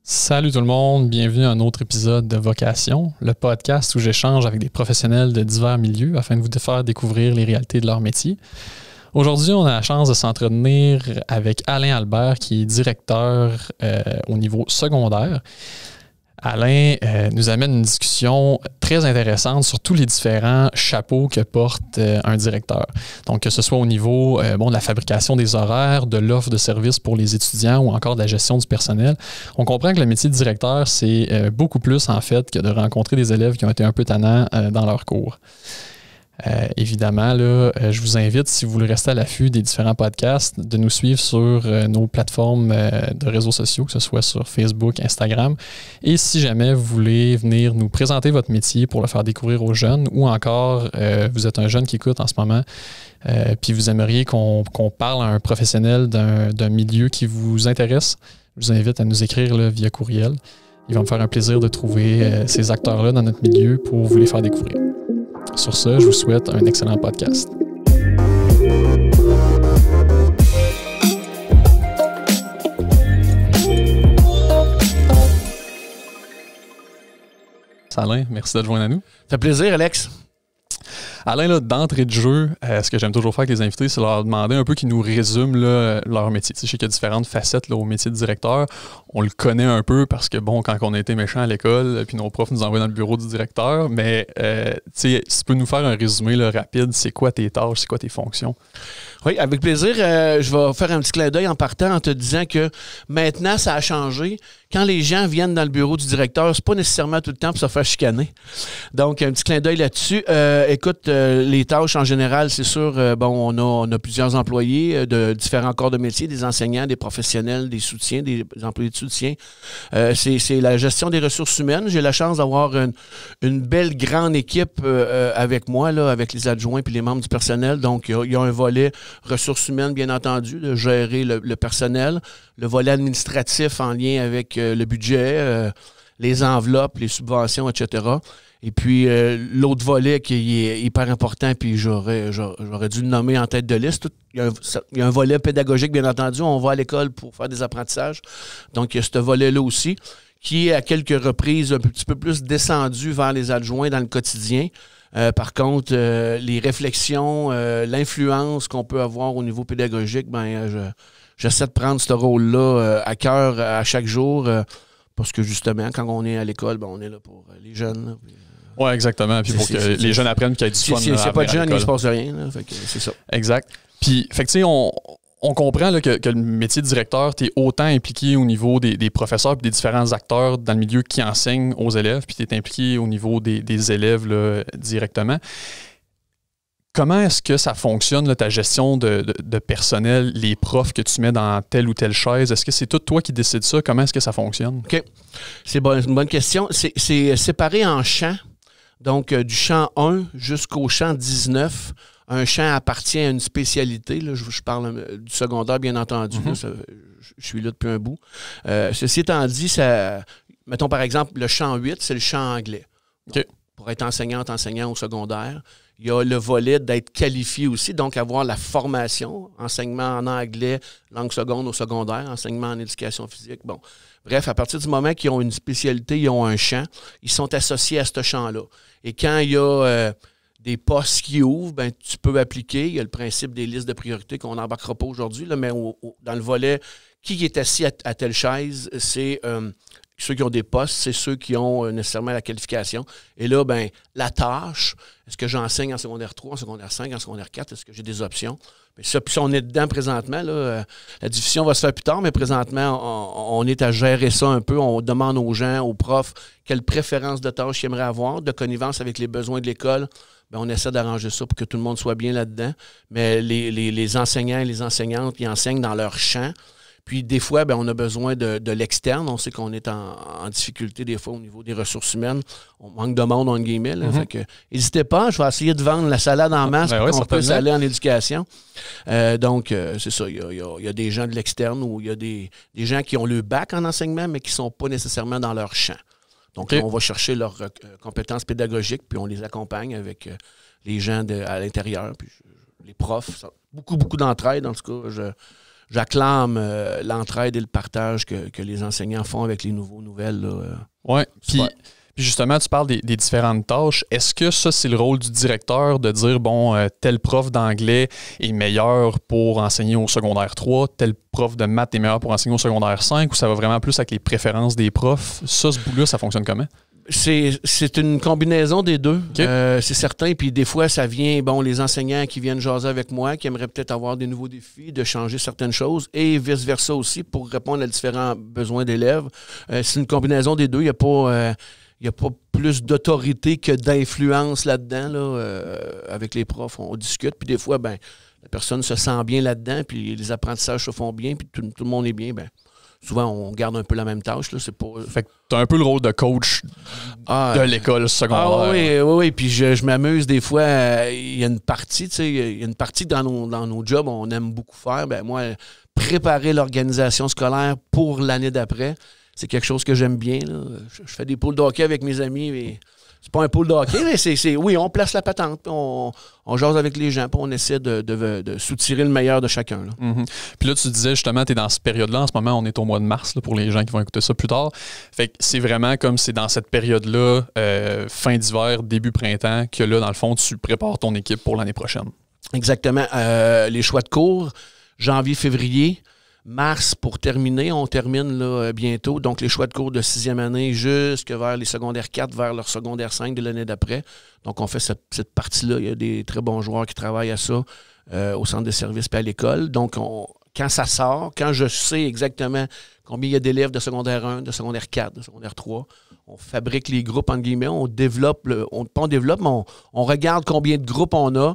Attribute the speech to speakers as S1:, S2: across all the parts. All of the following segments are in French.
S1: Salut tout le monde, bienvenue à un autre épisode de Vocation, le podcast où j'échange avec des professionnels de divers milieux afin de vous faire découvrir les réalités de leur métier. Aujourd'hui, on a la chance de s'entretenir avec Alain Albert, qui est directeur au niveau secondaire. Alain nous amène une discussion très intéressante sur tous les différents chapeaux que porte un directeur. Donc, que ce soit au niveau de la fabrication des horaires, de l'offre de services pour les étudiants ou encore de la gestion du personnel. On comprend que le métier de directeur, c'est beaucoup plus en fait que de rencontrer des élèves qui ont été un peu tannants dans leur cours. Évidemment, là, je vous invite, si vous voulez rester à l'affût des différents podcasts, de nous suivre sur nos plateformes de réseaux sociaux, que ce soit sur Facebook, Instagram. Et si jamais vous voulez venir nous présenter votre métier pour le faire découvrir aux jeunes, ou encore vous êtes un jeune qui écoute en ce moment, puis vous aimeriez qu'on parle à un professionnel d'un milieu qui vous intéresse, je vous invite à nous écrire là, via courriel. Il va me faire un plaisir de trouver ces acteurs-là dans notre milieu pour vous les faire découvrir. Sur ce, je vous souhaite un excellent podcast. Alain, merci de te joindre à nous.
S2: Ça fait plaisir, Alex.
S1: Alain, là, d'entrée de jeu, ce que j'aime toujours faire avec les invités, c'est leur demander un peu qu'ils nous résument là, leur métier. Tu sais, je sais qu'il y a différentes facettes là, au métier de directeur. On le connaît un peu parce que, bon, quand on a été méchants à l'école, puis nos profs nous envoient dans le bureau du directeur, mais tu sais, si tu peux nous faire un résumé là, rapide, c'est quoi tes tâches, c'est quoi tes fonctions?
S2: Oui, avec plaisir. Je vais faire un petit clin d'œil en partant en te disant que maintenant, ça a changé. Quand les gens viennent dans le bureau du directeur, c'est pas nécessairement tout le temps pour se faire chicaner. Donc, un petit clin d'œil là-dessus. Écoute, les tâches en général, c'est sûr, on a plusieurs employés de différents corps de métier, des enseignants, des professionnels, des soutiens, des employés de soutien. C'est la gestion des ressources humaines. J'ai la chance d'avoir une belle grande équipe avec moi, là, avec les adjoints et les membres du personnel. Donc, il y a un volet ressources humaines, bien entendu, de gérer le personnel, le volet administratif en lien avec le budget, les enveloppes, les subventions, etc. Et puis, l'autre volet qui est hyper important, puis j'aurais dû le nommer en tête de liste, il y a un volet pédagogique, bien entendu. On va à l'école pour faire des apprentissages. Donc, il y a ce volet-là aussi, qui est à quelques reprises un petit peu plus descendu vers les adjoints dans le quotidien. Par contre, les réflexions, l'influence qu'on peut avoir au niveau pédagogique, j'essaie de prendre ce rôle-là à cœur à chaque jour parce que justement, quand on est à l'école, on est là pour les jeunes.
S1: Oui, exactement. Puis pour que les jeunes apprennent qu'il y a du fun.
S2: S'il n'y a pas de jeunes, il ne se passe rien. Là, fait que c'est ça.
S1: Exact. Puis, fait que tu sais, on comprend là, que le métier de directeur, tu es autant impliqué au niveau des professeurs et des différents acteurs dans le milieu qui enseignent aux élèves, puis tu es impliqué au niveau des élèves là, directement. Comment est-ce que ça fonctionne, là, ta gestion de personnel, les profs que tu mets dans telle ou telle chaise? Est-ce que c'est tout toi qui décides ça? Comment est-ce que ça fonctionne?
S2: OK. C'est une bonne question. C'est séparé en champs. Donc, du champ 1 jusqu'au champ 19. Un champ appartient à une spécialité. Là, je parle du secondaire, bien entendu.
S1: Mm-hmm.
S2: Là, je suis là depuis un bout. Ceci étant dit, mettons par exemple, le champ 8, c'est le champ anglais.
S1: Okay.
S2: Pour être enseignant au secondaire. Il y a le volet d'être qualifié aussi, donc avoir la formation, enseignement en anglais, langue seconde au secondaire, enseignement en éducation physique. Bon, bref, à partir du moment qu'ils ont une spécialité, ils ont un champ, ils sont associés à ce champ-là. Et quand il y a des postes qui ouvrent, tu peux appliquer. Il y a le principe des listes de priorité qu'on n'embarquera pas aujourd'hui, là, mais dans le volet, qui est assis à telle chaise, c'est ceux qui ont des postes, c'est ceux qui ont nécessairement la qualification. Et là, la tâche, est-ce que j'enseigne en secondaire 3, en secondaire 5, en secondaire 4? Est-ce que j'ai des options? Mais ça, puis on est dedans présentement. Là, la diffusion va se faire plus tard, mais présentement, on est à gérer ça un peu. On demande aux gens, aux profs, quelle préférence de tâches ils aimeraient avoir, de connivence avec les besoins de l'école. On essaie d'arranger ça pour que tout le monde soit bien là-dedans. Mais les enseignants et les enseignantes, ils enseignent dans leur champ. Puis des fois, on a besoin de l'externe. On sait qu'on est en difficulté des fois au niveau des ressources humaines. On manque de monde, en guillemets. Là, fait que, n'hésitez pas, je vais essayer de vendre la salade en masse pour qu'on puisse aller en éducation. Donc, c'est ça. Il y a des gens de l'externe ou il y a des gens qui ont le bac en enseignement, mais qui ne sont pas nécessairement dans leur champ. Donc, là, on va chercher leurs compétences pédagogiques, puis on les accompagne avec les gens à l'intérieur, puis les profs. Ça, beaucoup d'entraide. En tout cas, j'acclame l'entraide et le partage que les enseignants font avec les nouvelles.
S1: Oui, puis justement, tu parles des différentes tâches. Est-ce que ça, c'est le rôle du directeur de dire, bon, tel prof d'anglais est meilleur pour enseigner au secondaire 3, tel prof de maths est meilleur pour enseigner au secondaire 5, ou ça va vraiment plus avec les préférences des profs? Ça, ce bout-là, ça fonctionne comment?
S2: C'est une combinaison des deux,
S1: Okay.
S2: c'est certain. Puis des fois, ça vient, les enseignants qui viennent jaser avec moi, qui aimeraient peut-être avoir des nouveaux défis, de changer certaines choses, et vice-versa aussi, pour répondre à différents besoins d'élèves. C'est une combinaison des deux. Il n'y a pas plus d'autorité que d'influence là-dedans. Avec les profs, on discute. Puis des fois, la personne se sent bien là-dedans, puis les apprentissages se font bien, puis tout le monde est bien. Souvent, on garde un peu la même tâche. Là. C'est pas...
S1: Fait que tu as un peu le rôle de coach de l'école secondaire.
S2: Oui. Puis je m'amuse des fois. Il y a une partie, dans nos jobs, on aime beaucoup faire. Moi, préparer l'organisation scolaire pour l'année d'après, c'est quelque chose que j'aime bien. Là. Je fais des poules de hockey avec mes amis, mais c'est pas un pool de hockey, mais oui, on place la patente, puis on jase avec les gens, puis on essaie de soutirer le meilleur de chacun. Là.
S1: Mm-hmm. Puis là, tu disais justement, tu es dans cette période-là. En ce moment, on est au mois de mars, là, pour les gens qui vont écouter ça plus tard. Fait que c'est vraiment comme c'est dans cette période-là, fin d'hiver, début printemps, que là, dans le fond, tu prépares ton équipe pour l'année prochaine.
S2: Exactement. Les choix de cours, janvier, février. Mars, pour terminer, on termine là, bientôt. Donc, les choix de cours de 6e année jusque vers les secondaires 4, vers leur secondaire 5 de l'année d'après. Donc, on fait cette partie-là. Il y a des très bons joueurs qui travaillent à ça au centre de services et à l'école. Donc, quand ça sort, quand je sais exactement combien il y a d'élèves de secondaire 1, de secondaire 4, de secondaire 3, on fabrique les groupes, entre guillemets, on développe, on regarde combien de groupes on a,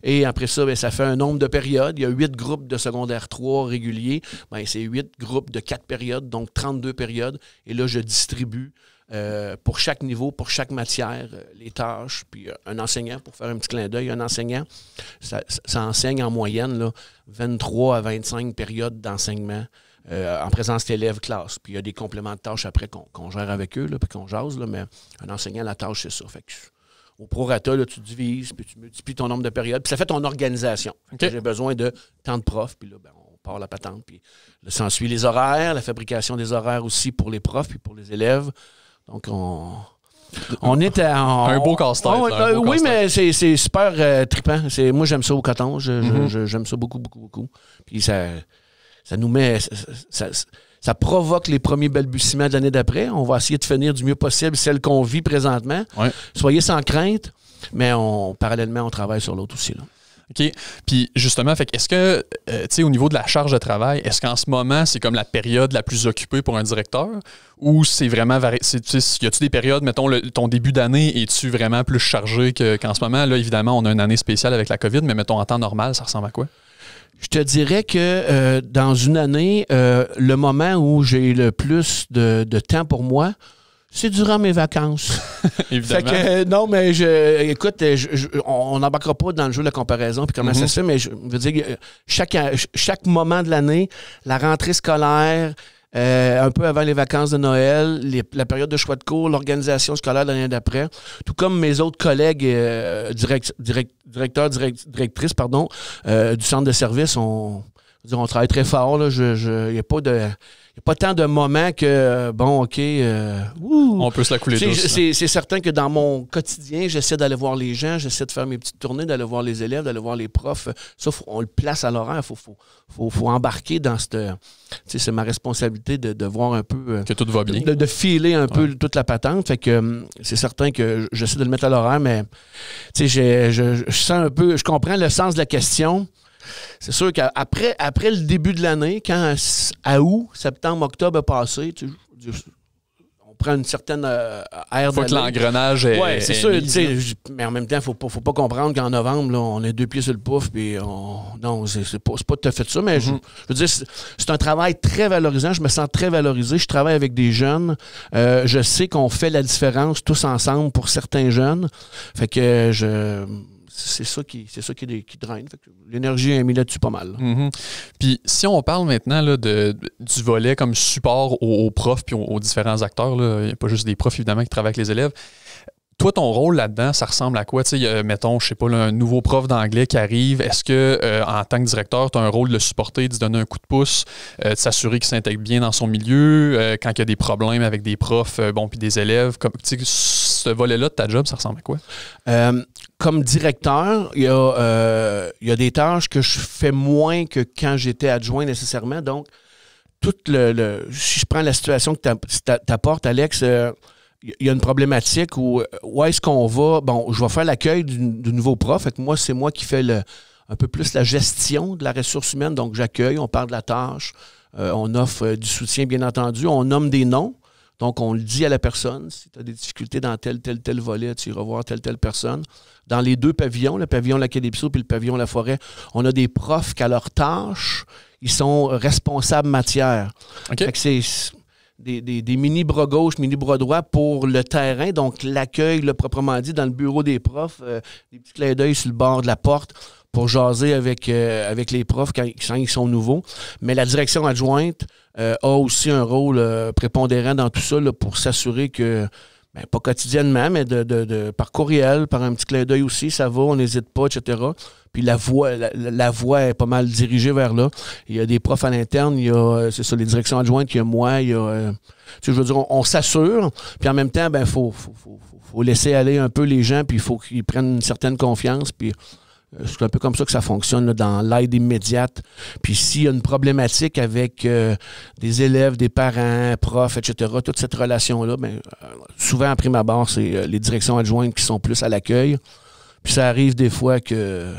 S2: et après ça, ça fait un nombre de périodes. Il y a 8 groupes de secondaire 3 réguliers, c'est 8 groupes de 4 périodes, donc 32 périodes, et là, je distribue pour chaque niveau, pour chaque matière, les tâches, puis un enseignant, pour faire un petit clin d'œil, un enseignant, ça enseigne en moyenne là, 23 à 25 périodes d'enseignement en présence d'élèves-classe. Puis il y a des compléments de tâches après qu'on gère avec eux, là, puis qu'on jase, là, mais un enseignant, la tâche, c'est ça. Fait que au prorata, là, tu divises, puis tu multiplies ton nombre de périodes, puis ça fait ton organisation.
S1: Okay.
S2: J'ai besoin de tant de profs, puis là, on part la patente, puis là, s'ensuit les horaires, la fabrication des horaires aussi pour les profs, puis pour les élèves. Donc, on est à...
S1: un beau casse-tête.
S2: Oui, mais c'est super trippant. Moi, j'aime ça au coton. J'aime ça beaucoup, beaucoup, beaucoup. Puis ça nous met... Ça provoque les premiers balbutiements de l'année d'après. On va essayer de finir du mieux possible celle qu'on vit présentement.
S1: Ouais.
S2: Soyez sans crainte, mais parallèlement, on travaille sur l'autre aussi. Là.
S1: OK. Puis justement, est-ce que, tu sais, au niveau de la charge de travail, est-ce qu'en ce moment, c'est comme la période la plus occupée pour un directeur? Ou c'est vraiment... Y a-tu des périodes, mettons, ton début d'année, es-tu vraiment plus chargé qu'en ce moment? Là, évidemment, on a une année spéciale avec la COVID, mais mettons, en temps normal, ça ressemble à quoi?
S2: Je te dirais que dans une année, le moment où j'ai le plus de temps pour moi, c'est durant mes vacances.
S1: Évidemment.
S2: Fait que, non, mais écoute, on n'embarquera pas dans le jeu de la comparaison puis comment ça se fait, mais je veux dire, chaque moment de l'année, la rentrée scolaire, un peu avant les vacances de Noël, la période de choix de cours, l'organisation scolaire de l'année d'après, tout comme mes autres collègues directeurs, directrices, du centre de service, on travaille très fort. Il n'y a pas tant de moments que,
S1: on peut se la couler douce.
S2: C'est certain que dans mon quotidien, j'essaie d'aller voir les gens, j'essaie de faire mes petites tournées, d'aller voir les élèves, d'aller voir les profs. Ça, on le place à l'horaire. Il faut embarquer dans cette... C'est ma responsabilité de voir un peu...
S1: que tout va bien.
S2: De filer un peu toute la patente. Fait que c'est certain que j'essaie de le mettre à l'horaire, mais je sens un peu... Je comprends le sens de la question. C'est sûr qu'après le début de l'année, quand à août, septembre, octobre est passé, on prend une certaine ère
S1: faut que l'engrenage est...
S2: Oui, c'est sûr. Mais en même temps, faut pas comprendre qu'en novembre, là, on est 2 pieds sur le pouf. Puis non, c'est pas tout à fait ça. Mais je veux dire, c'est un travail très valorisant. Je me sens très valorisé. Je travaille avec des jeunes. Je sais qu'on fait la différence tous ensemble pour certains jeunes. Fait que c'est ça qui draine. L'énergie est mise là-dessus pas mal.
S1: Mm-hmm. Puis si on parle maintenant là, du volet comme support aux profs et aux différents acteurs, il n'y a pas juste des profs évidemment qui travaillent avec les élèves, toi, ton rôle là-dedans, ça ressemble à quoi? Tu sais, mettons, je sais pas, là, un nouveau prof d'anglais qui arrive. Est-ce que, en tant que directeur, tu as un rôle de le supporter, de se donner un coup de pouce, de s'assurer qu'il s'intègre bien dans son milieu, quand il y a des problèmes avec des profs, puis des élèves? Ce volet-là de ta job, ça ressemble à quoi?
S2: Comme directeur, il y a des tâches que je fais moins que quand j'étais adjoint nécessairement. Donc, si je prends la situation que tu apportes, Alex, il y a une problématique où est-ce qu'on va? Bon, je vais faire l'accueil du nouveau prof. Fait que moi, c'est moi qui fais un peu plus la gestion de la ressource humaine. Donc, j'accueille, on parle de la tâche, on offre du soutien, bien entendu. On nomme des noms. Donc, on le dit à la personne. Si tu as des difficultés dans tel volet, tu iras voir telle personne. Dans les 2 pavillons, le pavillon Lac-Calypso puis le pavillon La Forêt, on a des profs qu'à leur tâche, ils sont responsables matière.
S1: Okay.
S2: Fait que c'est des mini-bras gauche, mini-bras droit pour le terrain. Donc, l'accueil, là, proprement dit, dans le bureau des profs, des petits clins d'œil sur le bord de la porte pour jaser avec les profs quand ils sont nouveaux. Mais la direction adjointe a aussi un rôle prépondérant dans tout ça là, pour s'assurer que, pas quotidiennement, mais par courriel, par un petit clin d'œil aussi, ça va, on n'hésite pas, etc. Puis la voie est pas mal dirigée vers là. Il y a des profs à l'interne, il y a, c'est ça, les directions adjointes, il y a moi, il y a... je veux dire, on s'assure, puis en même temps, faut laisser aller un peu les gens, puis il faut qu'ils prennent une certaine confiance, puis... C'est un peu comme ça que ça fonctionne là, dans l'aide immédiate. Puis s'il y a une problématique avec des élèves, des parents, profs, etc., toute cette relation-là, souvent, à prime abord, c'est les directions adjointes qui sont plus à l'accueil. Puis ça arrive des fois que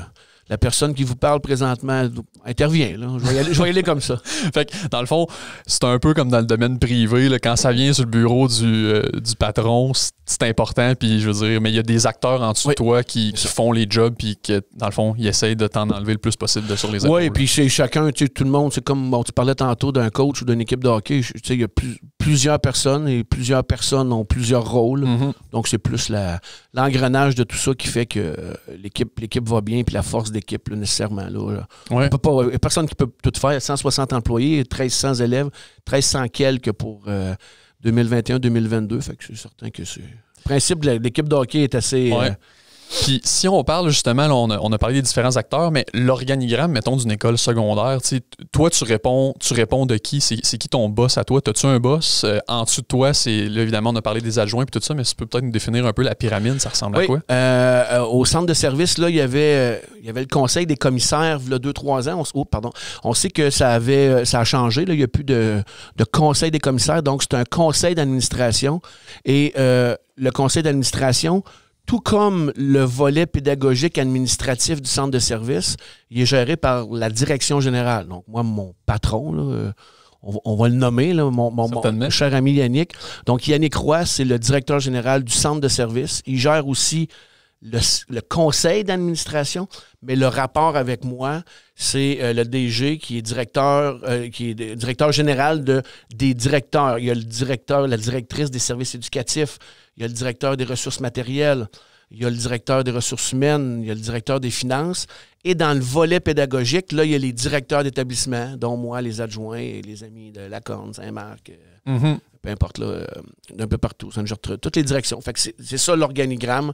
S2: la personne qui vous parle présentement intervient. Là. Je vais y aller comme ça.
S1: Fait que, dans le fond, c'est un peu comme dans le domaine privé. Là, quand ça vient sur le bureau du patron, c'est important. Puis, je veux dire, mais il y a des acteurs en dessous de toi qui font les jobs puis que, dans le fond, ils essayent de t'en enlever le plus possible sur les épaules.
S2: Oui, puis c'est chacun, tu sais, tout le monde, c'est comme, tu parlais tantôt d'un coach ou d'une équipe de hockey. Tu sais, il y a plusieurs personnes et plusieurs personnes ont plusieurs rôles. Mm-hmm. Donc, c'est plus l'engrenage de tout ça qui fait que l'équipe va bien puis la force d'équipe, là, nécessairement. Là. Ouais. Il n'y a personne qui peut tout faire. 160 employés, 1300 élèves, 1300 quelques pour 2021-2022. Fait que c'est certain que c'est... Le principe de l'équipe de hockey est assez...
S1: Ouais. Puis si on parle justement, là, on a parlé des différents acteurs, mais l'organigramme, mettons, d'une école secondaire, toi, tu réponds de qui? C'est qui ton boss à toi? As-tu un boss? En dessous de toi, là, évidemment, on a parlé des adjoints et tout ça, mais tu peux peut-être nous définir un peu la pyramide, ça ressemble à quoi?
S2: Au centre de service, là, il y avait le conseil des commissaires, il y a 2-3 ans. On sait que ça a changé, là, il n'y a plus de conseil des commissaires, donc c'est un conseil d'administration. Et le conseil d'administration, tout comme le volet pédagogique administratif du centre de service, il est géré par la direction générale. Donc, moi, mon patron, là, on va le nommer, là, mon cher ami Yannick. Donc, Yannick Roy, c'est le directeur général du centre de service. Il gère aussi le conseil d'administration, mais le rapport avec moi, c'est le DG qui est directeur général des directeurs. Il y a le directeur, la directrice des services éducatifs, il y a le directeur des ressources matérielles, il y a le directeur des ressources humaines, il y a le directeur des finances. Et dans le volet pédagogique, là, il y a les directeurs d'établissement, dont moi, les adjoints et les amis de Lacorne, Saint-Marc, peu importe, là, d'un peu partout, toutes les directions. Fait que c'est ça l'organigramme.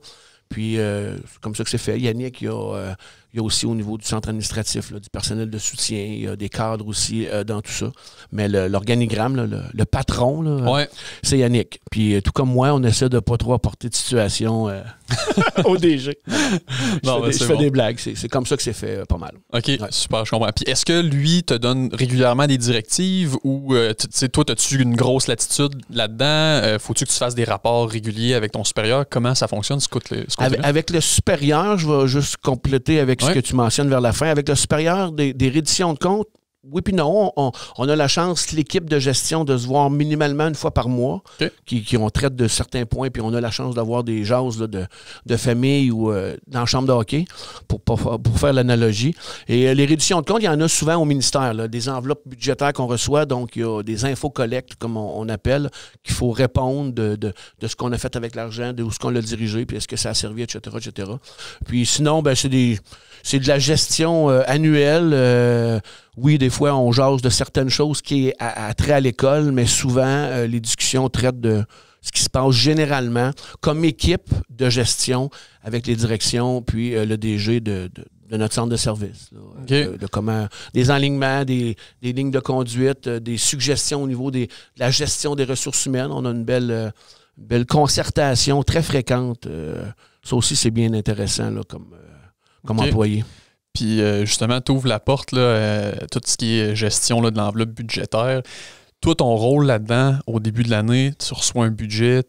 S2: Puis, c'est comme ça que c'est fait. Yannick, il y a aussi au niveau du centre administratif, là, du personnel de soutien, il y a des cadres aussi dans tout ça. Mais l'organigramme, là, le patron, là, c'est Yannick. Puis, tout comme moi, on essaie de ne pas trop apporter de situation au DG. Je fais des blagues. C'est comme ça que c'est fait pas mal.
S1: OK, super, je comprends. Puis, est-ce que lui te donne régulièrement des directives ou, toi, as-tu une grosse latitude là-dedans? Faut-tu que tu fasses des rapports réguliers avec ton supérieur? Comment ça fonctionne, ce côté-là?
S2: Avec le supérieur, je vais juste compléter avec ce que tu mentionnes vers la fin. Avec le supérieur des redditions de comptes, oui puis non, on a la chance, l'équipe de gestion, de se voir minimalement une fois par mois, qui on traite de certains points, puis on a la chance d'avoir des jases là, de famille ou dans la chambre de hockey, pour faire l'analogie. Et les redditions de comptes, il y en a souvent au ministère, là, des enveloppes budgétaires qu'on reçoit, donc il y a des infocollectes, comme on appelle, qu'il faut répondre de ce qu'on a fait avec l'argent, de où ce qu'on l'a dirigé, puis est-ce que ça a servi, etc., etc. Puis sinon, c'est de la gestion annuelle. Oui, des fois, on jase de certaines choses qui est à trait à l'école, mais souvent, les discussions traitent de ce qui se passe généralement comme équipe de gestion avec les directions, puis le DG de notre centre de service. Là,
S1: okay.
S2: Des enlignements, des lignes de conduite, des suggestions au niveau de la gestion des ressources humaines. On a une belle concertation très fréquente. Ça aussi, c'est bien intéressant là, comme okay. employé.
S1: Puis justement, tu ouvres la porte, là, tout ce qui est gestion là, de l'enveloppe budgétaire. Toi, ton rôle là-dedans, au début de l'année, tu reçois un budget.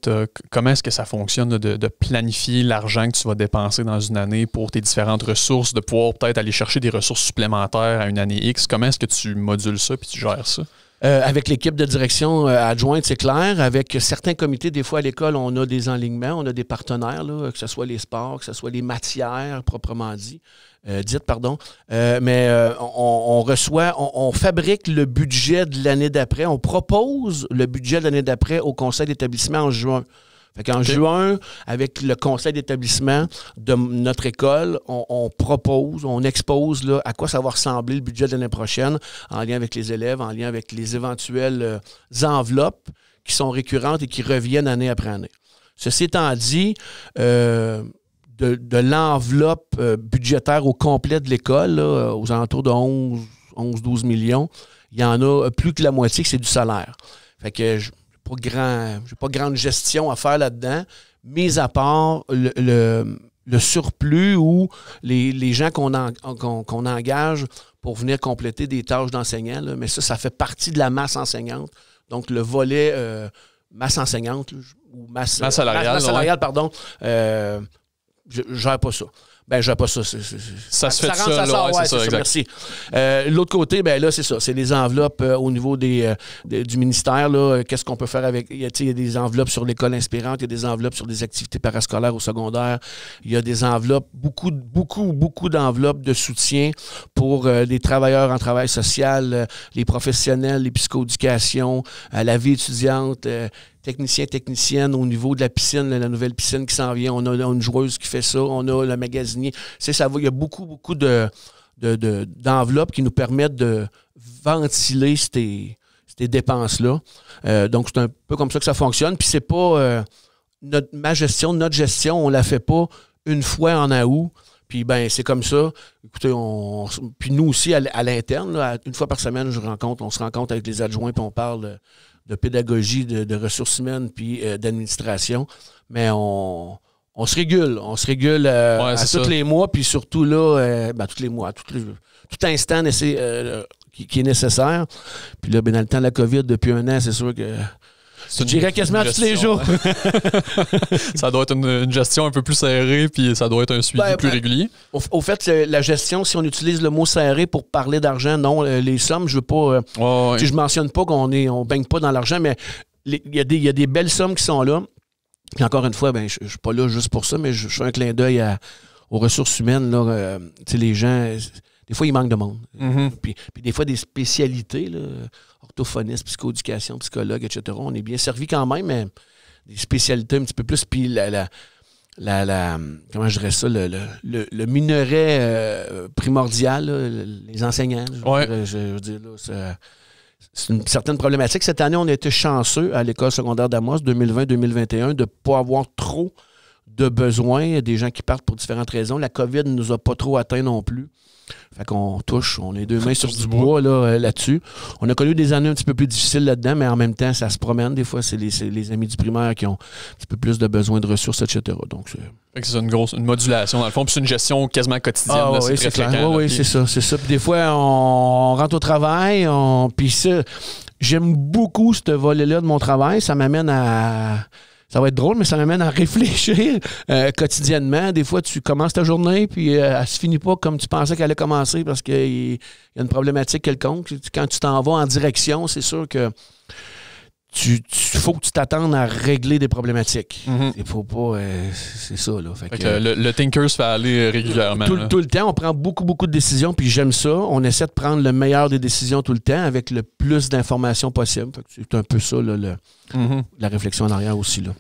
S1: Comment est-ce que ça fonctionne là, de planifier l'argent que tu vas dépenser dans une année pour tes différentes ressources, de pouvoir peut-être aller chercher des ressources supplémentaires à une année X? Comment est-ce que tu modules ça puis tu gères ça?
S2: Avec l'équipe de direction adjointe, c'est clair. Avec certains comités, des fois à l'école, on a des enlignements, on a des partenaires, là, que ce soit les sports, que ce soit les matières proprement dites, mais on reçoit, on fabrique le budget de l'année d'après, on propose le budget de l'année d'après au conseil d'établissement en juin. Fait qu'en juin, avec le conseil d'établissement de notre école, on propose, on expose là, à quoi ça va ressembler le budget de l'année prochaine, en lien avec les élèves, en lien avec les éventuelles enveloppes qui sont récurrentes et qui reviennent année après année. Ceci étant dit, de l'enveloppe budgétaire au complet de l'école, là, aux alentours de 11-12 millions, il y en a plus que la moitié que c'est du salaire. Fait que j'ai pas grande gestion à faire là-dedans, mis à part le surplus ou les gens qu'on engage pour venir compléter des tâches d'enseignants. Là. Mais ça fait partie de la masse enseignante. Donc, le volet masse enseignante ou masse salariale, pardon, je ne gère pas ça. Ben, je n'ai pas ça.
S1: Ça se fait ça, là,
S2: c'est ça, merci. L'autre côté, ben là, c'est ça. C'est les enveloppes au niveau du ministère. Là, qu'est-ce qu'on peut faire avec... Il y a des enveloppes sur l'école inspirante, il y a des enveloppes sur des activités parascolaires au secondaire. Il y a des enveloppes, beaucoup d'enveloppes de soutien pour les travailleurs en travail social, les professionnels, les psychoéducations, la vie étudiante, techniciennes au niveau de la piscine, la nouvelle piscine qui s'en vient. On a une joueuse qui fait ça. On a le magasinier. Ça va. Il y a beaucoup d'enveloppes qui nous permettent de ventiler ces dépenses-là. Donc, c'est un peu comme ça que ça fonctionne. Puis, c'est pas notre gestion, on la fait pas une fois en août. Puis, ben c'est comme ça. Écoutez, puis nous aussi, à l'interne, là, une fois par semaine, on se rencontre avec les adjoints puis on parle de pédagogie, de ressources humaines puis d'administration. Mais on se régule. On se régule tous les mois, puis surtout là, tous les mois, tout instant qui est nécessaire. Puis là, dans le temps de la COVID, depuis 1 an, c'est sûr que je dirais quasiment tous les jours.
S1: Ça doit être une gestion un peu plus serrée, puis ça doit être un suivi plus régulier.
S2: Au fait, la gestion, si on utilise le mot serré pour parler d'argent, non, les sommes, je veux pas... Je mentionne pas on baigne pas dans l'argent, mais il y a des belles sommes qui sont là. Puis encore une fois, je suis pas là juste pour ça, mais je fais un clin d'œil aux ressources humaines. Là, les gens... Des fois, il manque de monde.
S1: Mm-hmm.
S2: Puis des fois, des spécialités, là, orthophoniste, psychoéducation, psychologue, etc. On est bien servi quand même, mais des spécialités un petit peu plus. Puis comment je dirais ça, le minerai primordial, là, les enseignants. Je veux dire, là, c'est une certaine problématique. Cette année, on a été chanceux à l'école secondaire d'Amos, 2020-2021, de ne pas avoir trop de besoins. Il y a des gens qui partent pour différentes raisons. La COVID ne nous a pas trop atteints non plus. Fait qu'on touche, on est 2 mains sur du bois là-dessus. On a connu des années un petit peu plus difficiles là-dedans, mais en même temps, ça se promène. Des fois, c'est les amis du primaire qui ont un petit peu plus de besoins de ressources, etc. Donc,
S1: c'est une modulation, dans le fond, puis c'est une gestion quasiment quotidienne.
S2: Oui, c'est clair. Oui, c'est ça. Puis des fois, on rentre au travail, puis ça, j'aime beaucoup ce volet-là de mon travail. Ça m'amène à... Ça va être drôle, mais ça m'amène à réfléchir quotidiennement. Des fois, tu commences ta journée, puis elle se finit pas comme tu pensais qu'elle allait commencer parce qu'il y a une problématique quelconque. Quand tu t'en vas en direction, c'est sûr que faut que tu t'attendes à régler des problématiques.
S1: Mm-hmm.
S2: Il faut pas... c'est ça, là. Fait que,
S1: le thinker se fait aller régulièrement.
S2: Tout le temps, on prend beaucoup de décisions, puis j'aime ça. On essaie de prendre le meilleur des décisions tout le temps avec le plus d'informations possible. Fait que c'est un peu ça, là, la réflexion en arrière aussi, là.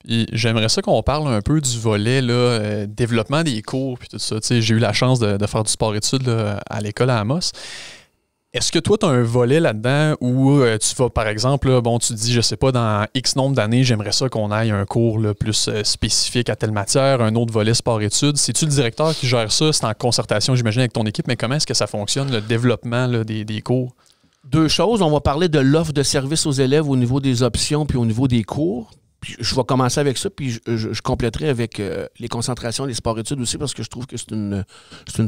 S1: Puis j'aimerais ça qu'on parle un peu du volet là, développement des cours puis tout ça. J'ai eu la chance de faire du sport-études à l'école à Amos. Est-ce que toi, tu as un volet là-dedans où tu vas, par exemple, là, bon, tu dis, je sais pas, dans X nombre d'années, j'aimerais ça qu'on aille un cours là, plus spécifique à telle matière, un autre volet sport-études. C'est-tu le directeur qui gère ça? C'est en concertation, j'imagine, avec ton équipe, mais comment est-ce que ça fonctionne, le développement là, des cours?
S2: Deux choses. On va parler de l'offre de service aux élèves au niveau des options puis au niveau des cours. Puis je vais commencer avec ça, puis je compléterai avec les concentrations, les sports-études aussi, parce que je trouve que c'est une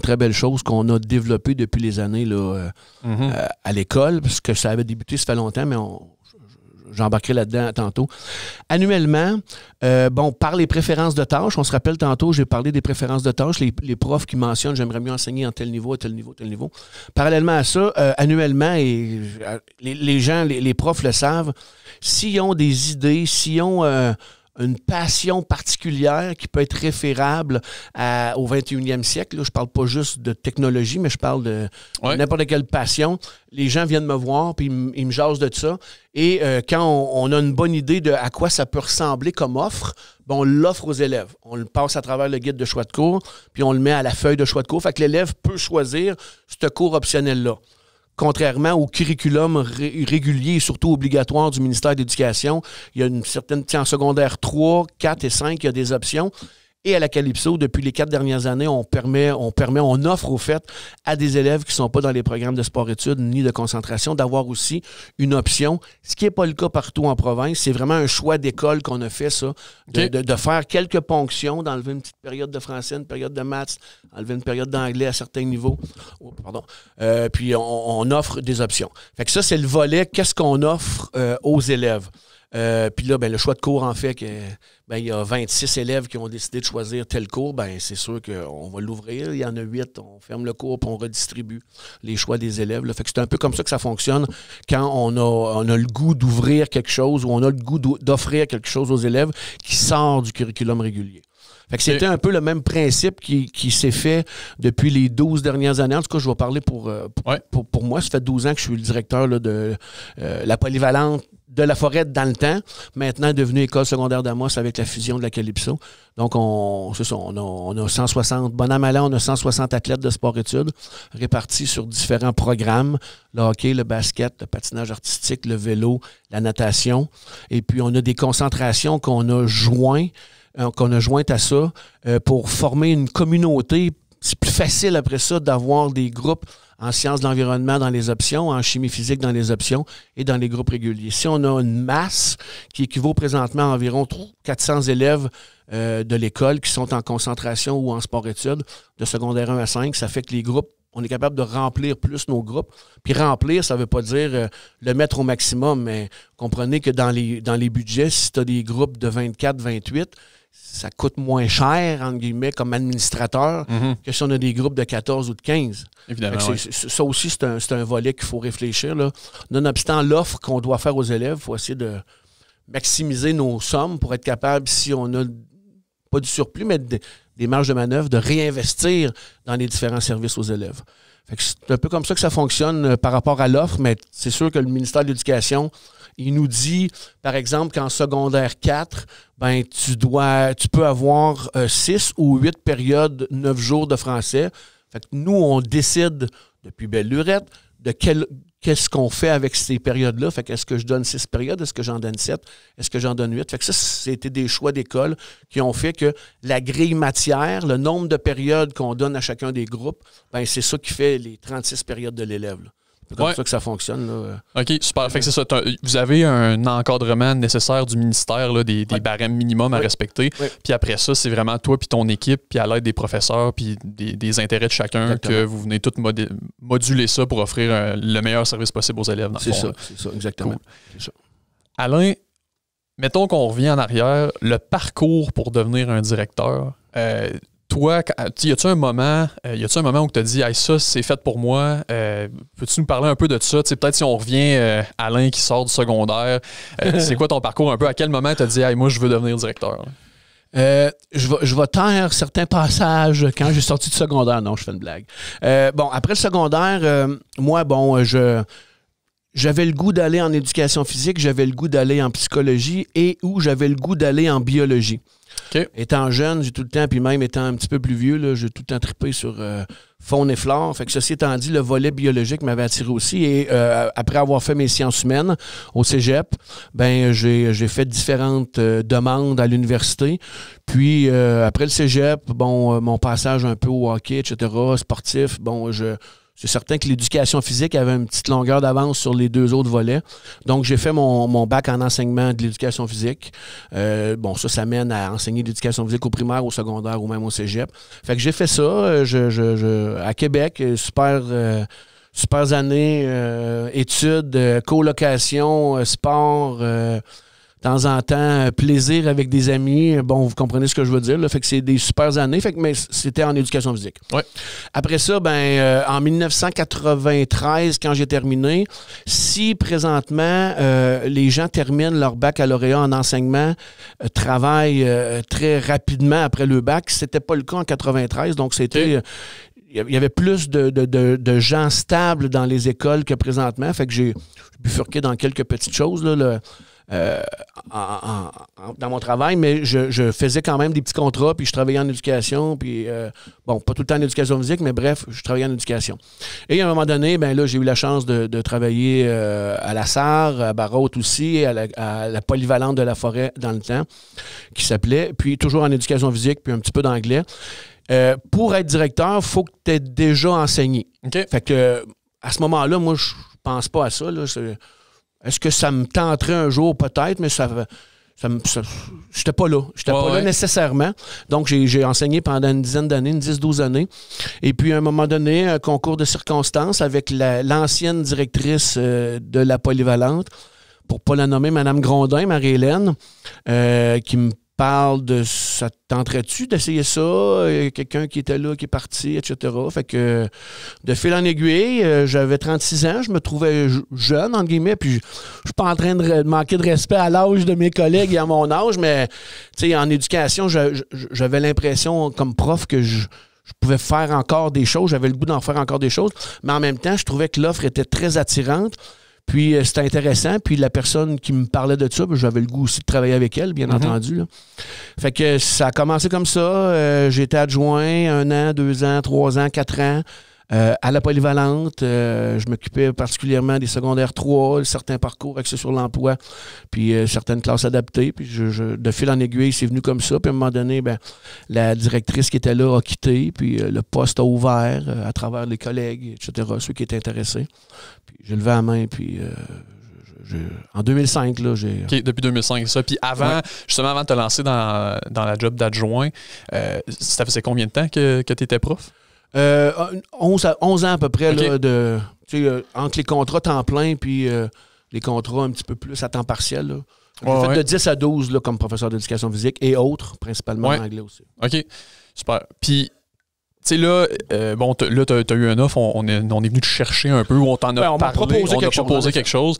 S2: très belle chose qu'on a développée depuis les années là, à l'école, parce que ça avait débuté, ça fait longtemps, mais j'embarquerai là-dedans tantôt. Annuellement, par les préférences de tâches, on se rappelle tantôt, j'ai parlé des préférences de tâches, les profs qui mentionnent « j'aimerais mieux enseigner en tel niveau, tel niveau, tel niveau ». Parallèlement à ça, annuellement, et les profs le savent, s'ils ont des idées, s'ils ont une passion particulière qui peut être référable au 21e siècle. Là, je parle pas juste de technologie, mais je parle de n'importe quelle passion. Les gens viennent me voir, puis ils me jasent de ça. Et quand on a une bonne idée de à quoi ça peut ressembler comme offre, on l'offre aux élèves. On le passe à travers le guide de choix de cours, puis on le met à la feuille de choix de cours. Fait que l'élève peut choisir ce cours optionnel-là. Contrairement au curriculum régulier et surtout obligatoire du ministère de l'Éducation, il y a une certaine, en secondaire 3, 4 et 5, il y a des options. Et à la Calypso, depuis les 4 dernières années, on offre au fait à des élèves qui ne sont pas dans les programmes de sport-études ni de concentration d'avoir aussi une option, ce qui n'est pas le cas partout en province. C'est vraiment un choix d'école qu'on a fait, ça, de faire quelques ponctions, d'enlever une petite période de français, une période de maths, enlever une période d'anglais à certains niveaux. Puis on offre des options. Fait que ça, c'est le volet, qu'est-ce qu'on offre aux élèves. Puis là, le choix de cours en fait que il y a 26 élèves qui ont décidé de choisir tel cours, c'est sûr qu'on va l'ouvrir. Il y en a 8, on ferme le cours puis on redistribue les choix des élèves. Là. Fait que c'est un peu comme ça que ça fonctionne quand on a le goût d'ouvrir quelque chose ou on a le goût d'offrir quelque chose aux élèves qui sort du curriculum régulier. Fait que c'était un peu le même principe qui s'est fait depuis les 12 dernières années. En tout cas, je vais parler pour moi. Ça fait 12 ans que je suis le directeur là, de la polyvalente de la Forêt dans le temps, maintenant devenue École secondaire d'Amos avec la fusion de la Calypso. Donc, on a 160, bon an, mal an, on a 160 athlètes de sport-études répartis sur différents programmes, le hockey, le basket, le patinage artistique, le vélo, la natation. Et puis, on a des concentrations qu'on a jointes à ça pour former une communauté. C'est plus facile après ça d'avoir des groupes en sciences de l'environnement dans les options, en chimie physique dans les options et dans les groupes réguliers. Si on a une masse qui équivaut présentement à environ 400 élèves de l'école qui sont en concentration ou en sport-études, de secondaire 1 à 5, ça fait que les groupes, on est capable de remplir plus nos groupes. Puis remplir, ça ne veut pas dire le mettre au maximum, mais comprenez que dans les budgets, si tu as des groupes de 24, 28, ça coûte moins cher, entre guillemets, comme administrateur, que si on a des groupes de 14 ou de 15.
S1: Évidemment,
S2: ça aussi, c'est un volet qu'il faut réfléchir. Là. Nonobstant l'offre qu'on doit faire aux élèves, il faut essayer de maximiser nos sommes pour être capable, si on a pas du surplus, mais des marges de manœuvre, de réinvestir dans les différents services aux élèves. Fait que c'est un peu comme ça que ça fonctionne par rapport à l'offre, mais c'est sûr que le ministère de l'Éducation, il nous dit, par exemple, qu'en secondaire 4, tu peux avoir 6 ou 8 périodes, 9 jours de français. Fait que nous, on décide, depuis belle lurette, de qu'est-ce qu'on fait avec ces périodes-là. Fait que est-ce que je donne 6 périodes? Est-ce que j'en donne 7? Est-ce que j'en donne 8? Fait que ça, c'était des choix d'école qui ont fait que la grille matière, le nombre de périodes qu'on donne à chacun des groupes, c'est ça qui fait les 36 périodes de l'élève. Là. C'est comme ça que ça fonctionne. Là.
S1: OK, super. Fait que c'est ça. Vous avez un encadrement nécessaire du ministère, là, des barèmes minimums à respecter. Oui. Puis après ça, c'est vraiment toi puis ton équipe, puis à l'aide des professeurs, puis des intérêts de chacun, exactement, que vous venez tout moduler ça pour offrir le meilleur service possible aux élèves.
S2: C'est ça, exactement. Cool. C'est ça.
S1: Alain, mettons qu'on revient en arrière, le parcours pour devenir un directeur. Toi, y a-tu un moment où tu as dit hey, ça, c'est fait pour moi? Peux-tu nous parler un peu de ça? Peut-être si on revient Alain qui sort du secondaire, c'est quoi ton parcours un peu? À quel moment tu as dit hey, moi, je veux devenir directeur?
S2: Je vais taire certains passages quand j'ai sorti du secondaire. Non, je fais une blague. Après le secondaire, moi, j'avais le goût d'aller en éducation physique, j'avais le goût d'aller en psychologie et où j'avais le goût d'aller en biologie.
S1: Okay.
S2: Étant jeune, j'ai tout le temps, puis même étant un petit peu plus vieux, là, j'ai tout le temps trippé sur faune et flore. Fait que ceci étant dit, le volet biologique m'avait attiré aussi. Et après avoir fait mes sciences humaines au cégep, ben j'ai fait différentes demandes à l'université. Puis après le cégep, mon passage un peu au hockey, etc., sportif, c'est certain que l'éducation physique avait une petite longueur d'avance sur les deux autres volets. Donc, j'ai fait mon bac en enseignement de l'éducation physique. Ça mène à enseigner l'éducation physique au primaire, au secondaire ou même au cégep. Fait que j'ai fait ça à Québec. Super années, études, colocation, sport... de temps en temps, plaisir avec des amis. Bon, vous comprenez ce que je veux dire. Là. Fait que c'est des super années. Mais c'était en éducation physique.
S1: Ouais.
S2: Après ça, en 1993, quand j'ai terminé, si présentement les gens terminent leur baccalauréat en enseignement, travaillent très rapidement après le bac, c'était pas le cas en 93. Donc, c'était...
S1: Okay.
S2: Il y avait plus de gens stables dans les écoles que présentement. Fait que j'ai bifurqué dans quelques petites choses là, dans mon travail, mais je faisais quand même des petits contrats, puis je travaillais en éducation, puis pas tout le temps en éducation physique, mais bref, je travaillais en éducation. Et à un moment donné, là, j'ai eu la chance de travailler à la SAR, à Barrault aussi, à la polyvalente de la forêt dans le temps, qui s'appelait, puis toujours en éducation physique, puis un petit peu d'anglais. Pour être directeur, il faut que tu aies déjà enseigné.
S1: Okay.
S2: Fait que à ce moment-là, moi, je pense pas à ça. Là. Est-ce que ça me tenterait un jour? Peut-être, mais j'étais pas là. J'étais pas là nécessairement. Donc, j'ai enseigné pendant une dizaine d'années, une 10-12 années. Et puis, à un moment donné, un concours de circonstances avec l'ancienne directrice de la polyvalente, pour pas la nommer, Mme Grondin, Marie-Hélène, qui me parle de ça te tenterait-tu d'essayer ça? Quelqu'un qui était là, qui est parti, etc. Fait que de fil en aiguille, j'avais 36 ans, je me trouvais jeune, entre guillemets, puis je suis pas en train de manquer de respect à l'âge de mes collègues et à mon âge, mais en éducation, j'avais l'impression comme prof que je pouvais faire encore des choses, j'avais le goût d'en faire encore des choses, mais en même temps, je trouvais que l'offre était très attirante. Puis c'était intéressant. Puis la personne qui me parlait de ça, j'avais le goût aussi de travailler avec elle, bien entendu. Là. Fait que ça a commencé comme ça. J'étais adjoint 1 an, 2 ans, 3 ans, 4 ans à la polyvalente. Je m'occupais particulièrement des secondaires 3, certains parcours axés sur l'emploi, puis certaines classes adaptées. Puis de fil en aiguille, c'est venu comme ça. Puis à un moment donné, la directrice qui était là a quitté, puis le poste a ouvert à travers les collègues, etc., ceux qui étaient intéressés. Puis j'ai levé la main, puis en 2005, là, j'ai...
S1: OK, depuis 2005, ça. Puis justement, avant de te lancer dans la job d'adjoint, ça faisait combien de temps que tu étais prof?
S2: 11 ans à peu près,
S1: okay.
S2: Là, entre les contrats temps plein puis les contrats un petit peu plus à temps partiel. Là. J'ai fait de 10 à 12 là, comme professeur d'éducation physique et autres, principalement en anglais aussi.
S1: OK, super. Puis, tu sais, là, tu as eu un offre, on est venu te chercher un peu, on t'en a parlé, on t'a proposé quelque chose.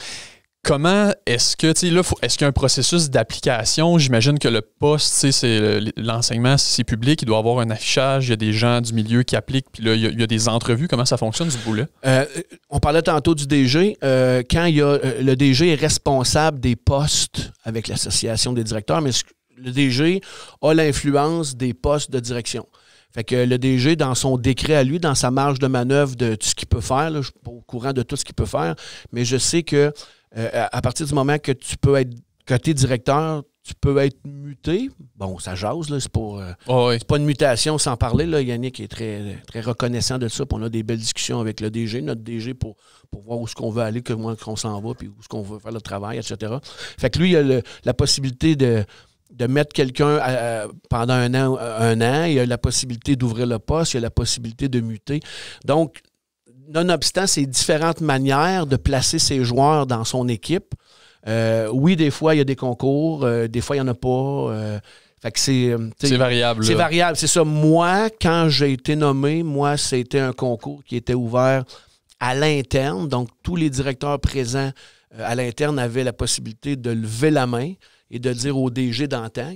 S1: Comment est-ce que, tu sais, là, est-ce qu'il y a un processus d'application? J'imagine que le poste, c'est l'enseignement, c'est public, il doit avoir un affichage, il y a des gens du milieu qui appliquent, puis là, il y a des entrevues. Comment ça fonctionne, ce bout-là?
S2: On parlait tantôt du DG. Quand il y a, le DG est responsable des postes avec l'association des directeurs, mais le DG a l'influence des postes de direction. Fait que le DG, dans son décret à lui, dans sa marge de manœuvre de tout ce qu'il peut faire, là, je ne suis pas au courant de tout ce qu'il peut faire, mais je sais que à partir du moment que tu peux être côté directeur, tu peux être muté. Bon, ça jase, là, c'est pas une mutation sans parler. Là. Yannick est très, très reconnaissant de ça. Puis on a des belles discussions avec le DG, notre DG, pour voir où est-ce qu'on veut aller, comment on s'en va, puis où est-ce qu'on veut faire le travail, etc. Fait que lui, il a la possibilité de mettre quelqu'un pendant un an, il y a la possibilité d'ouvrir le poste, il y a la possibilité de muter. Donc, nonobstant ces différentes manières de placer ses joueurs dans son équipe, oui, des fois, il y a des concours, des fois, il n'y en a pas. Fait que c'est
S1: variable.
S2: C'est variable, c'est ça. Moi, quand j'ai été nommé, c'était un concours qui était ouvert à l'interne. Donc, tous les directeurs présents à l'interne avaient la possibilité de lever la main et de dire au DG d'antan,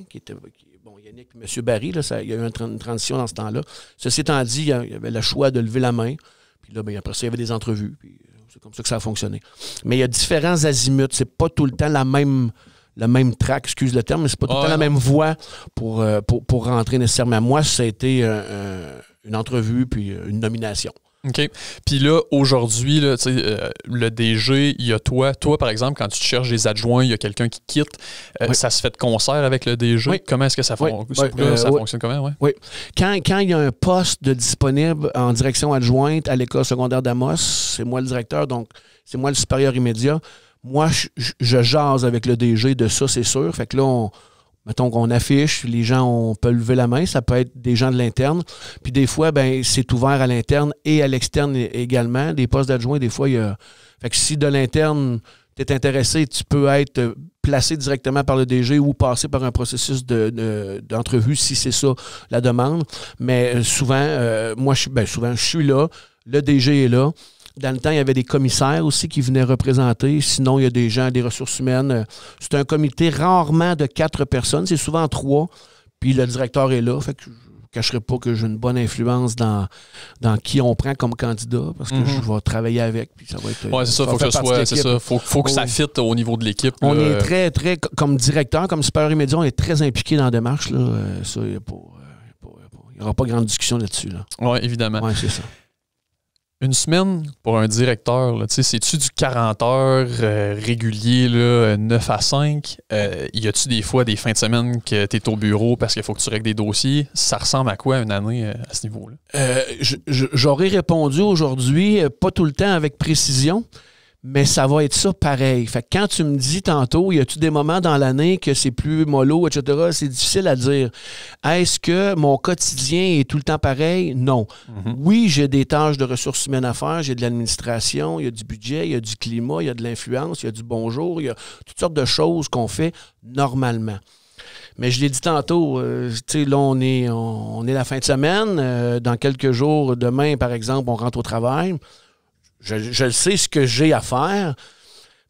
S2: Yannick et M. Barry, là, il y a eu une transition dans ce temps-là. Ceci étant dit, il y avait le choix de lever la main. Puis là, après ça, il y avait des entrevues. Puis C'est comme ça que ça a fonctionné. Mais il y a différents azimuts. C'est pas tout le temps le même track, excuse le terme, mais c'est pas tout le temps la même voie pour rentrer nécessairement. Moi, ça a été une entrevue puis une nomination.
S1: OK. Puis là, aujourd'hui, là, le DG, il y a toi. Toi, par exemple, quand tu te cherches des adjoints, il y a quelqu'un qui quitte. Ça se fait de concert avec le DG?
S2: Oui.
S1: Comment est-ce que ça fonctionne? Ça fonctionne comment? Ouais?
S2: Oui. Quand il y a un poste de disponible en direction adjointe à l'école secondaire d'Amos, c'est moi le directeur, donc c'est moi le supérieur immédiat. Moi, je jase avec le DG de ça, c'est sûr. Fait que là, mettons qu'on affiche, les gens, on peut lever la main, ça peut être des gens de l'interne. Puis des fois, ben c'est ouvert à l'interne et à l'externe également. Des postes d'adjoint, des fois, il y a... Fait que si de l'interne, tu es intéressé, tu peux être placé directement par le DG ou passer par un processus d'entrevue si c'est ça la demande. Mais souvent, je suis là, le DG est là. Dans le temps, il y avait des commissaires aussi qui venaient représenter. Sinon, il y a des gens, des ressources humaines. C'est un comité rarement de 4 personnes. C'est souvent 3. Puis le directeur est là. Fait que je ne cacherai pas que j'ai une bonne influence dans qui on prend comme candidat parce que je vais travailler avec. Puis ça va être.
S1: Oui, c'est ça. Il faut que ce soit. C'est ça. Faut que ça fitte au niveau de l'équipe.
S2: On est très, très, comme directeur, comme supérieur immédiat, on est très impliqué dans la démarche. Là. Ça, il n'y aura pas grande discussion là-dessus. Là.
S1: Oui, évidemment.
S2: Oui, c'est ça.
S1: Une semaine pour un directeur, c'est-tu du 40 heures régulier, là, 9 à 5? Y a-tu des fois des fins de semaine que tu es au bureau parce qu'il faut que tu règles des dossiers? Ça ressemble à quoi une année à ce niveau-là?
S2: J'aurais répondu aujourd'hui, pas tout le temps avec précision, mais ça va être ça pareil. Fait que quand tu me dis tantôt, y a-tu des moments dans l'année que c'est plus mollo, etc., c'est difficile à dire. Est-ce que mon quotidien est tout le temps pareil? Non. Oui, j'ai des tâches de ressources humaines à faire, j'ai de l'administration, il y a du budget, il y a du climat, il y a de l'influence, il y a du bonjour, il y a toutes sortes de choses qu'on fait normalement. Mais je l'ai dit tantôt, là, on est la fin de semaine. Dans quelques jours, demain, par exemple, on rentre au travail. Je sais ce que j'ai à faire,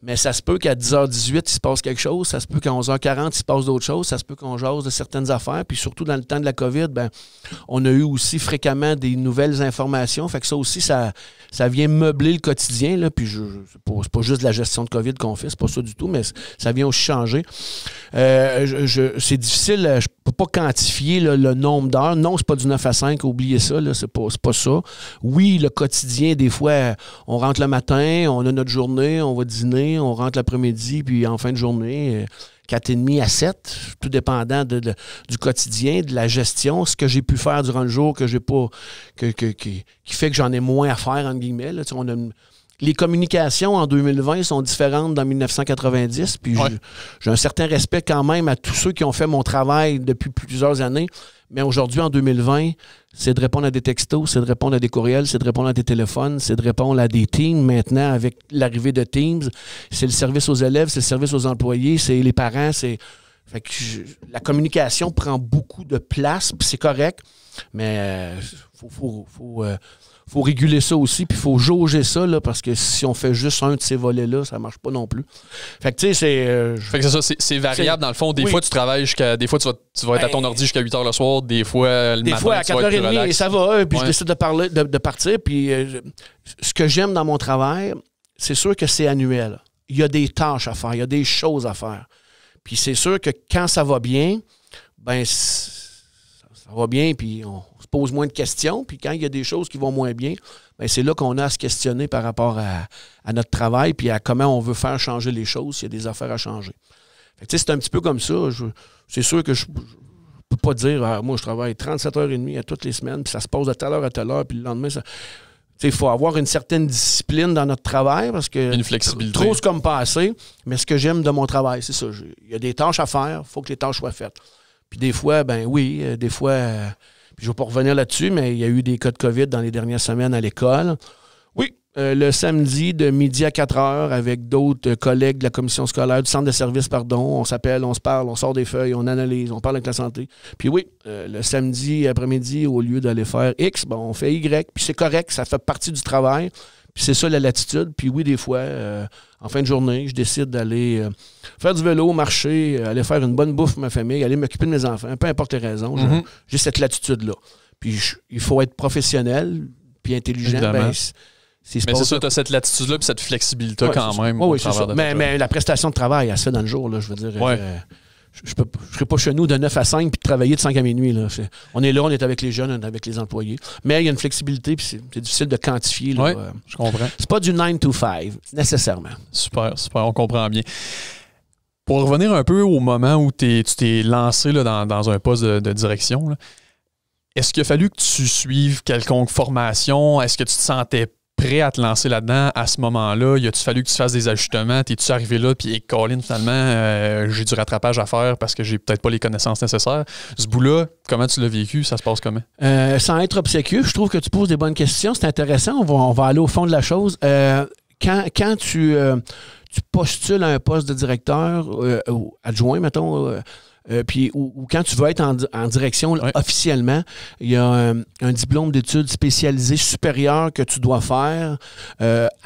S2: mais ça se peut qu'à 10h18, il se passe quelque chose. Ça se peut qu'à 11h40, il se passe d'autres choses. Ça se peut qu'on jase de certaines affaires. Puis surtout dans le temps de la COVID, on a eu aussi fréquemment des nouvelles informations. Fait que ça aussi, ça vient meubler le quotidien. Là. Puis c'est pas juste de la gestion de COVID qu'on fait, c'est pas ça du tout, mais ça vient aussi changer. C'est difficile, je peux pas quantifier là, le nombre d'heures. Non, c'est pas du 9 à 5, oubliez ça, là, c'est pas ça. Oui, le quotidien, des fois, on rentre le matin, on a notre journée, on va dîner, on rentre l'après-midi, puis en fin de journée, 4h30 à 7, tout dépendant du quotidien, de la gestion, ce que j'ai pu faire durant le jour, que j'ai pas, qui fait que j'en ai moins à faire, entre guillemets. Là, les communications en 2020 sont différentes dans 1990, puis j'ai un certain respect quand même à tous ceux qui ont fait mon travail depuis plusieurs années. Mais aujourd'hui, en 2020, c'est de répondre à des textos, c'est de répondre à des courriels, c'est de répondre à des téléphones, c'est de répondre à des Teams. Maintenant, avec l'arrivée de Teams, c'est le service aux élèves, c'est le service aux employés, c'est les parents, c'est... Fait que la communication prend beaucoup de place, puis c'est correct, mais faut réguler ça aussi, puis il faut jauger ça, là, parce que si on fait juste un de ces volets-là, ça marche pas non plus. Fait que, tu sais, c'est...
S1: Fait que c'est variable, dans le fond. Des fois, tu travailles des fois, tu vas être à ton ordi jusqu'à 8h le soir. Des fois, le matin,
S2: fois, à 4h30, et ça va. Puis je décide de partir. Puis ce que j'aime dans mon travail, c'est sûr que c'est annuel. Il y a des tâches à faire, il y a des choses à faire. Puis c'est sûr que quand ça va bien, ça va bien, puis on se pose moins de questions. Puis quand il y a des choses qui vont moins bien, c'est là qu'on a à se questionner par rapport à notre travail puis à comment on veut faire changer les choses s'il y a des affaires à changer. Fait que, c'est un petit peu comme ça. C'est sûr que je ne peux pas dire moi, je travaille 37h30 à toutes les semaines, puis ça se passe de telle heure à telle heure, puis le lendemain, ça... Il faut avoir une certaine discipline dans notre travail parce que
S1: une flexibilité.
S2: Trop, c'est comme pas assez. Mais ce que j'aime de mon travail, c'est ça. Il y a des tâches à faire, il faut que les tâches soient faites. Puis des fois, des fois, puis je ne vais pas revenir là-dessus, mais il y a eu des cas de COVID dans les dernières semaines à l'école. Oui, le samedi de midi à 4h avec d'autres collègues de la commission scolaire, du centre de service, on s'appelle, on se parle, on sort des feuilles, on analyse, on parle avec la santé. Puis oui, le samedi après-midi, au lieu d'aller faire X, on fait Y, puis c'est correct, ça fait partie du travail. Puis c'est ça la latitude. Puis oui, des fois, en fin de journée, je décide d'aller faire du vélo, marcher, aller faire une bonne bouffe pour ma famille, aller m'occuper de mes enfants, peu importe les raisons. J'ai cette latitude-là. Puis il faut être professionnel puis intelligent.
S1: Mais c'est ça, tu as cette latitude-là et cette flexibilité quand même.
S2: Oui, c'est ça. Mais la prestation de travail, elle se fait dans le jour, là, je veux dire. Je ne serai pas chez nous de 9 à 5 puis de travailler de 5 à minuit. Là. On est là, on est avec les jeunes, on est avec les employés. Mais il y a une flexibilité puis c'est difficile de quantifier.
S1: Oui, je comprends.
S2: C'est pas du 9 to 5, nécessairement.
S1: Super, on comprend bien. Pour revenir un peu au moment où tu t'es lancé là, dans un poste de direction, là, est-ce qu'il a fallu que tu suives quelconque formation? Est-ce que tu te sentais prêt à te lancer là-dedans à ce moment-là? Il a-tu fallu que tu fasses des ajustements? T'es-tu arrivé là, puis Colin, finalement, j'ai du rattrapage à faire parce que j'ai peut-être pas les connaissances nécessaires. Ce bout-là, comment tu l'as vécu? Ça se passe comment?
S2: Sans être obséquieux, je trouve que tu poses des bonnes questions. C'est intéressant. On va aller au fond de la chose. Quand tu postules à un poste de directeur ou adjoint, mettons, puis ou quand tu veux être en direction officiellement, il y a un diplôme d'études spécialisées supérieures que tu dois faire.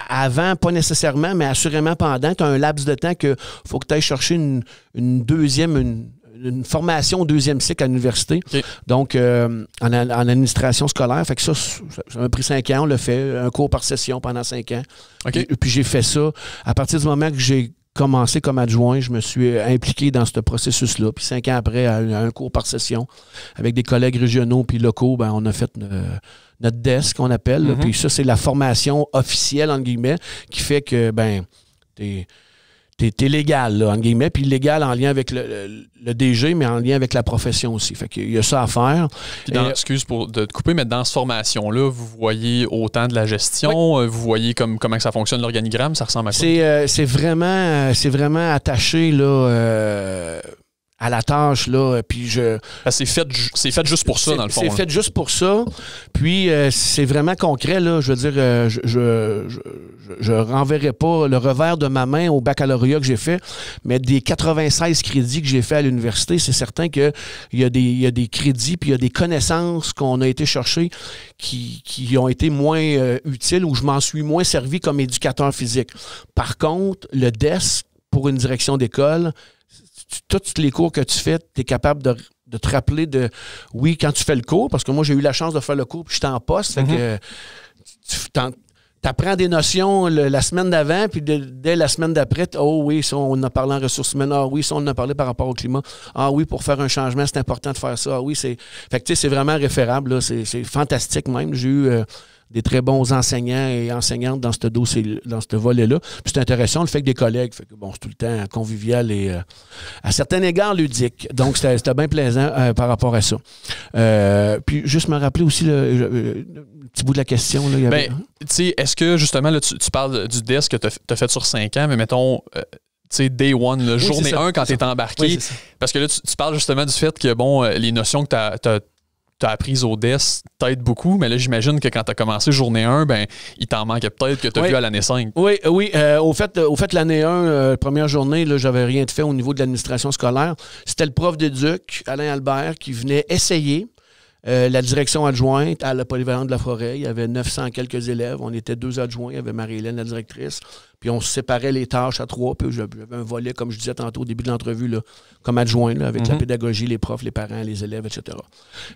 S2: Avant, pas nécessairement, mais assurément pendant. Tu as un laps de temps qu'il faut que tu ailles chercher une formation au deuxième cycle à l'université. Okay. Donc, en administration scolaire. Fait que ça m'a pris 5 ans. On l'a fait, un cours par session pendant 5 ans. Okay. Puis j'ai fait ça. À partir du moment que j'ai commencé comme adjoint, je me suis impliqué dans ce processus-là. Puis 5 ans après, à un cours par session, avec des collègues régionaux puis locaux, ben, on a fait notre desk, qu'on appelle. Mm-hmm. Puis ça, c'est la formation officielle, entre guillemets, qui fait que, ben, t'es légal, là, entre guillemets, puis légal en lien avec le DG, mais en lien avec la profession aussi. Fait qu'il y a ça à faire.
S1: Puis excuse de te couper, mais dans cette formation-là, vous voyez autant de la gestion, vous voyez comment ça fonctionne, l'organigramme, ça ressemble à quoi?
S2: C'est vraiment attaché, là... à la tâche, là, puis
S1: c'est fait juste pour ça, dans le fond.
S2: C'est fait juste pour ça, puis c'est vraiment concret, là, je veux dire, je renverrai pas le revers de ma main au baccalauréat que j'ai fait, mais des 96 crédits que j'ai fait à l'université, c'est certain qu'il y a des crédits, puis il y a des connaissances qu'on a été chercher qui ont été moins utiles, ou je m'en suis moins servi comme éducateur physique. Par contre, le DES, pour une direction d'école, tous les cours que tu fais, tu es capable de te rappeler oui, quand tu fais le cours, parce que moi, j'ai eu la chance de faire le cours, puis j'étais en poste, fait que tu apprends des notions la semaine d'avant, puis dès la semaine d'après, oh oui, ça, on en a parlé en ressources humaines, ah oui, ça, on en a parlé par rapport au climat, ah oui, pour faire un changement, c'est important de faire ça, ah oui, fait que tu sais, c'est vraiment référable, là, c'est fantastique même, j'ai eu... des très bons enseignants et enseignantes dans ce dossier, dans ce volet-là. Puis c'est intéressant, le fait que des collègues, fait que bon, c'est tout le temps convivial et à certains égards ludique. Donc c'était bien plaisant par rapport à ça. Puis juste me rappeler aussi le petit bout de la question. Là,
S1: tu sais, est-ce que justement, là, tu parles du DES que tu as fait sur 5 ans, mais mettons... tu sais, day one, là, journée 1, quand tu es embarqué. Oui, parce que là, tu parles justement du fait que, bon, les notions que tu as apprises au DES t'aident beaucoup, mais là, j'imagine que quand tu as commencé journée 1, ben, il t'en manquait peut-être que tu as vu à l'année 5.
S2: Oui. Au fait, l'année 1, première journée, là, j'avais rien de fait au niveau de l'administration scolaire. C'était le prof d'éduc, Alain Albert, qui venait essayer la direction adjointe à la polyvalente de la Forêt. Il y avait 900 quelques élèves. On était 2 adjoints. Il y avait Marie-Hélène, la directrice. Puis on se séparait les tâches à 3. Puis j'avais un volet, comme je disais tantôt au début de l'entrevue, là, comme adjoint, là, avec la pédagogie, les profs, les parents, les élèves, etc.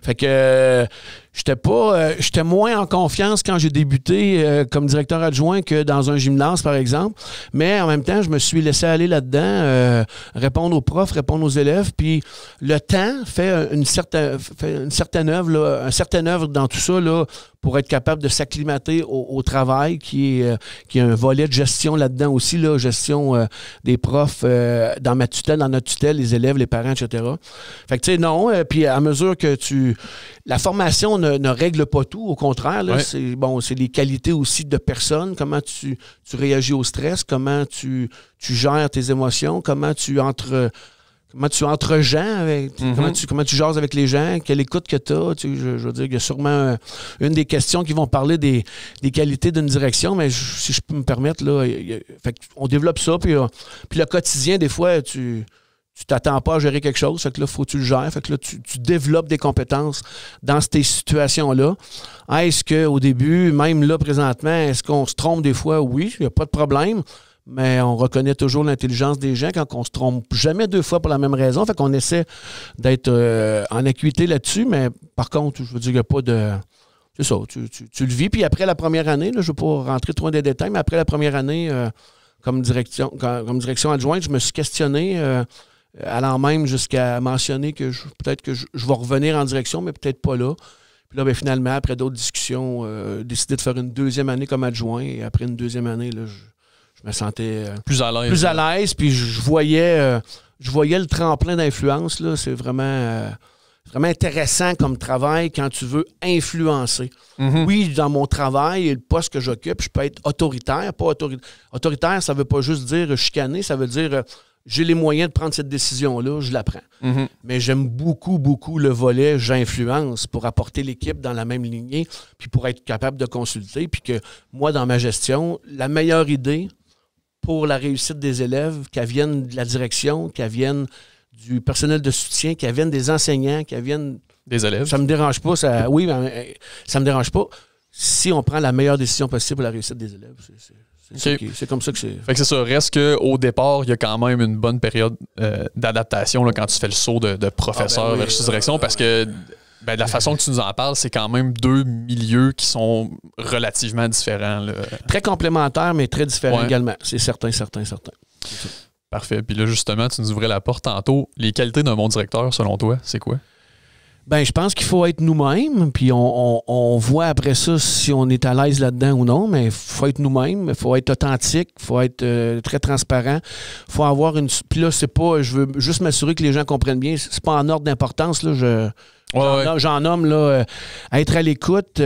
S2: Fait que j'étais moins en confiance quand j'ai débuté comme directeur adjoint que dans un gymnase, par exemple. Mais en même temps, je me suis laissé aller là-dedans, répondre aux profs, répondre aux élèves. Puis le temps fait une certaine œuvre, là, un certain œuvre dans tout ça, là, pour être capable de s'acclimater au travail, qui est un volet de gestion là-dedans aussi, là, gestion des profs dans ma tutelle, dans notre tutelle, les élèves, les parents, etc. Fait que, tu sais, non. Puis à mesure que la formation ne règle pas tout, au contraire, là, c'est les qualités aussi de personne, comment tu réagis au stress, comment tu gères tes émotions, comment tu entre gens, comment tu jases avec les gens, quelle écoute que tu as. Je veux dire qu'il y a sûrement une des questions qui vont parler des qualités d'une direction, mais si je peux me permettre, là, on développe ça, puis le quotidien, des fois, tu t'attends pas à gérer quelque chose, fait que là, il faut que tu le gères, fait que là, tu développes des compétences dans ces situations-là. Est-ce qu'au début, même là, présentement, est-ce qu'on se trompe des fois? Oui, il n'y a pas de problème. Mais on reconnaît toujours l'intelligence des gens quand on se trompe jamais 2 fois pour la même raison. Fait qu'on essaie d'être en acuité là-dessus, mais par contre, je veux dire qu'il n'y a c'est ça, tu le vis. Puis après la première année, là, je ne veux pas rentrer trop dans les détails, mais après la première année, comme direction adjointe, je me suis questionné, allant même jusqu'à mentionner que peut-être que je vais revenir en direction, mais peut-être pas là. Puis là, finalement, après d'autres discussions, décidé de faire une deuxième année comme adjoint. Et après une deuxième année, là, je me sentais
S1: plus à l'aise.
S2: Puis je voyais le tremplin d'influence. Là, c'est vraiment intéressant comme travail quand tu veux influencer. Mm-hmm. Oui, dans mon travail et le poste que j'occupe, je peux être autoritaire. Autoritaire, ça ne veut pas juste dire chicaner, ça veut dire j'ai les moyens de prendre cette décision-là, je la prends. Mm-hmm. Mais j'aime beaucoup, beaucoup le volet j'influence pour apporter l'équipe dans la même lignée, puis pour être capable de consulter, puis que moi, dans ma gestion, la meilleure idée pour la réussite des élèves, qu'elle vienne de la direction, qu'elle vienne du personnel de soutien, qu'elle vienne des enseignants, qu'elle vienne
S1: des élèves.
S2: Ça me dérange pas. Oui, mais ça me dérange pas si on prend la meilleure décision possible pour la réussite des élèves. C'est comme ça que c'est.
S1: Fait que c'est ça. Reste qu'au départ, il y a quand même une bonne période d'adaptation là, quand tu fais le saut de professeur versus direction, parce que de la façon que tu nous en parles, c'est quand même deux milieux qui sont relativement différents. Là.
S2: Très complémentaires, mais très différents également. C'est certain.
S1: Parfait. Puis là, justement, tu nous ouvrais la porte tantôt. Les qualités d'un bon directeur, selon toi, c'est quoi?
S2: Ben, je pense qu'il faut être nous-mêmes, puis on voit après ça si on est à l'aise là-dedans ou non, mais il faut être nous-mêmes, il faut être authentique, il faut être très transparent, il faut avoir une... Puis là, c'est pas... Je veux juste m'assurer que les gens comprennent bien, c'est pas en ordre d'importance, là, j'en nomme, là, être à l'écoute,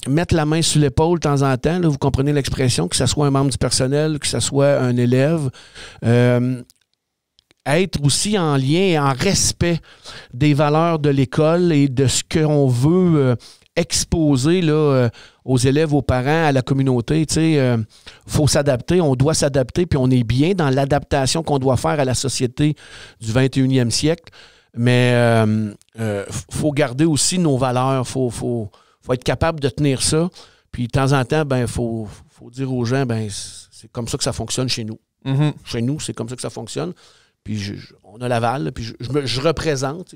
S2: mettre la main sur l'épaule de temps en temps, là, vous comprenez l'expression, que ce soit un membre du personnel, que ce soit un élève, être aussi en lien et en respect des valeurs de l'école et de ce qu'on veut exposer là, aux élèves, aux parents, à la communauté. Il faut s'adapter, on doit s'adapter, puis on est bien dans l'adaptation qu'on doit faire à la société du 21e siècle. Mais faut garder aussi nos valeurs, faut être capable de tenir ça. Puis de temps en temps, faut dire aux gens, c'est comme ça que ça fonctionne chez nous. Mm-hmm. Chez nous, c'est comme ça que ça fonctionne. Puis on a l'aval, puis je représente.